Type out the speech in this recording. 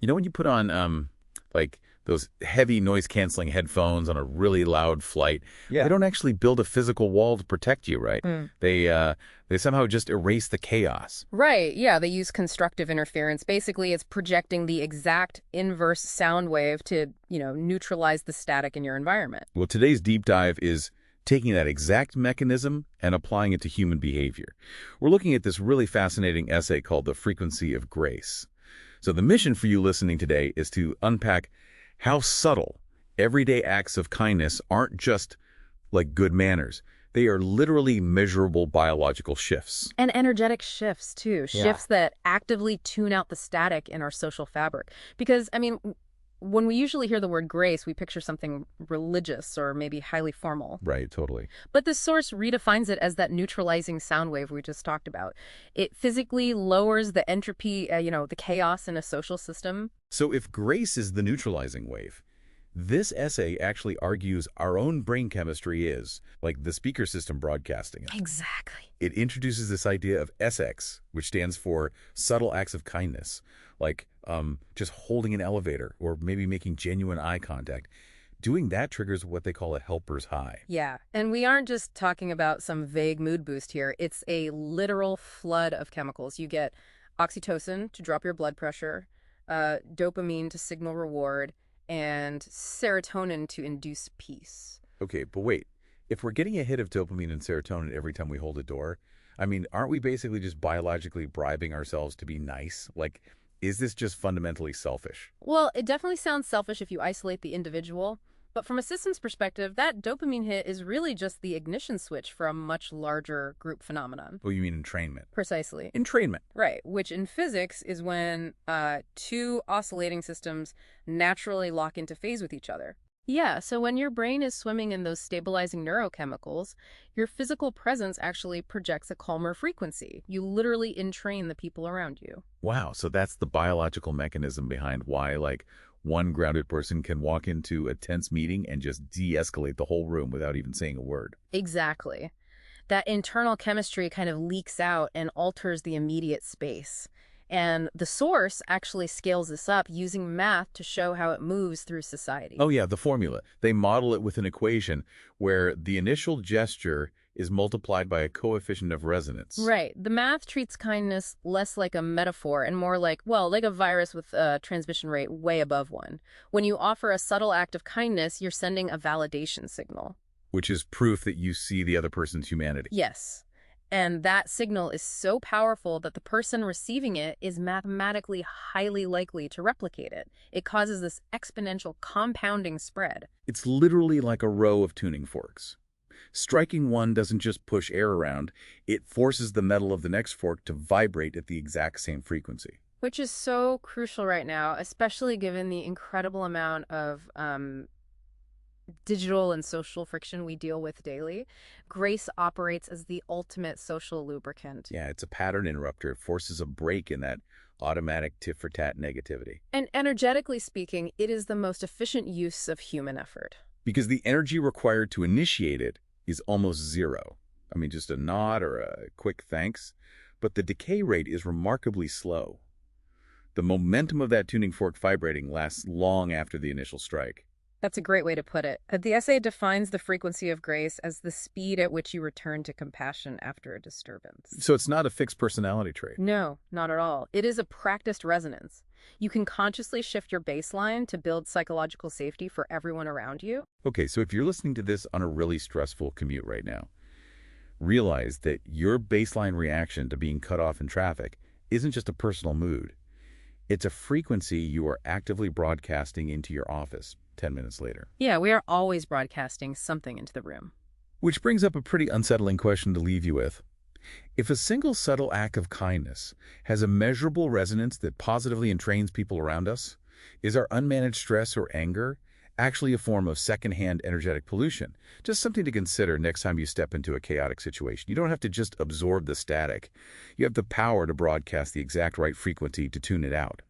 You know when you put on like those heavy noise-canceling headphones on a really loud flight, they Yeah. don't actually build a physical wall to protect you, right? Hmm. They somehow just erase the chaos. Right, yeah, they use constructive interference. Basically, it's projecting the exact inverse sound wave to, neutralize the static in your environment. Well, today's deep dive is taking that exact mechanism and applying it to human behavior. We're looking at this really fascinating essay called The Frequency of Grace. So the mission for you listening today is to unpack how subtle everyday acts of kindness aren't just like good manners. They are literally measurable biological shifts. And energetic shifts, too. Yeah. Shifts that actively tune out the static in our social fabric. Because, when we usually hear the word grace, we picture something religious or maybe highly formal. Right, totally. But this source redefines it as that neutralizing sound wave we just talked about. It physically lowers the entropy, the chaos in a social system. So if grace is the neutralizing wave, this essay actually argues our own brain chemistry is, like the speaker system broadcasting it. Exactly. It introduces this idea of SX, which stands for subtle acts of kindness, like just holding an elevator or maybe making genuine eye contact. Doing that triggers what they call a helper's high. Yeah, and we aren't just talking about some vague mood boost here. It's a literal flood of chemicals. You get oxytocin to drop your blood pressure, dopamine to signal reward, and serotonin to induce peace. Okay, but wait. If we're getting a hit of dopamine and serotonin every time we hold a door, I mean, aren't we basically just biologically bribing ourselves to be nice? Like, is this just fundamentally selfish? Well, it definitely sounds selfish if you isolate the individual, but from a systems perspective, that dopamine hit is really just the ignition switch for a much larger group phenomenon. Oh, you mean entrainment? Precisely. Entrainment. Right, which in physics is when two oscillating systems naturally lock into phase with each other. Yeah, so when your brain is swimming in those stabilizing neurochemicals, your physical presence actually projects a calmer frequency. You literally entrain the people around you. Wow, so that's the biological mechanism behind why, like, one grounded person can walk into a tense meeting and just de-escalate the whole room without even saying a word. Exactly. That internal chemistry kind of leaks out and alters the immediate space. And the source actually scales this up using math to show how it moves through society. Oh yeah, the formula. They model it with an equation where the initial gesture is multiplied by a coefficient of resonance. Right. The math treats kindness less like a metaphor and more like, well, like a virus with a transmission rate way above one. When you offer a subtle act of kindness, you're sending a validation signal. Which is proof that you see the other person's humanity. Yes. And that signal is so powerful that the person receiving it is mathematically highly likely to replicate it. It causes this exponential compounding spread. It's literally like a row of tuning forks. Striking one doesn't just push air around, it forces the metal of the next fork to vibrate at the exact same frequency. Which is so crucial right now, especially given the incredible amount of digital and social friction we deal with daily. Grace operates as the ultimate social lubricant. Yeah, it's a pattern interrupter. It forces a break in that automatic tit-for-tat negativity. And energetically speaking, it is the most efficient use of human effort. Because the energy required to initiate it is almost zero. I mean, just a nod or a quick thanks. But the decay rate is remarkably slow. The momentum of that tuning fork vibrating lasts long after the initial strike. That's a great way to put it. The essay defines the frequency of grace as the speed at which you return to compassion after a disturbance. So it's not a fixed personality trait. No, not at all. It is a practiced resonance. You can consciously shift your baseline to build psychological safety for everyone around you. Okay, so if you're listening to this on a really stressful commute right now, realize that your baseline reaction to being cut off in traffic isn't just a personal mood. It's a frequency you are actively broadcasting into your office 10 minutes later. Yeah, we are always broadcasting something into the room. Which brings up a pretty unsettling question to leave you with. If a single subtle act of kindness has a measurable resonance that positively entrains people around us, is our unmanaged stress or anger actually a form of secondhand energetic pollution? Just something to consider next time you step into a chaotic situation. You don't have to just absorb the static. You have the power to broadcast the exact right frequency to tune it out.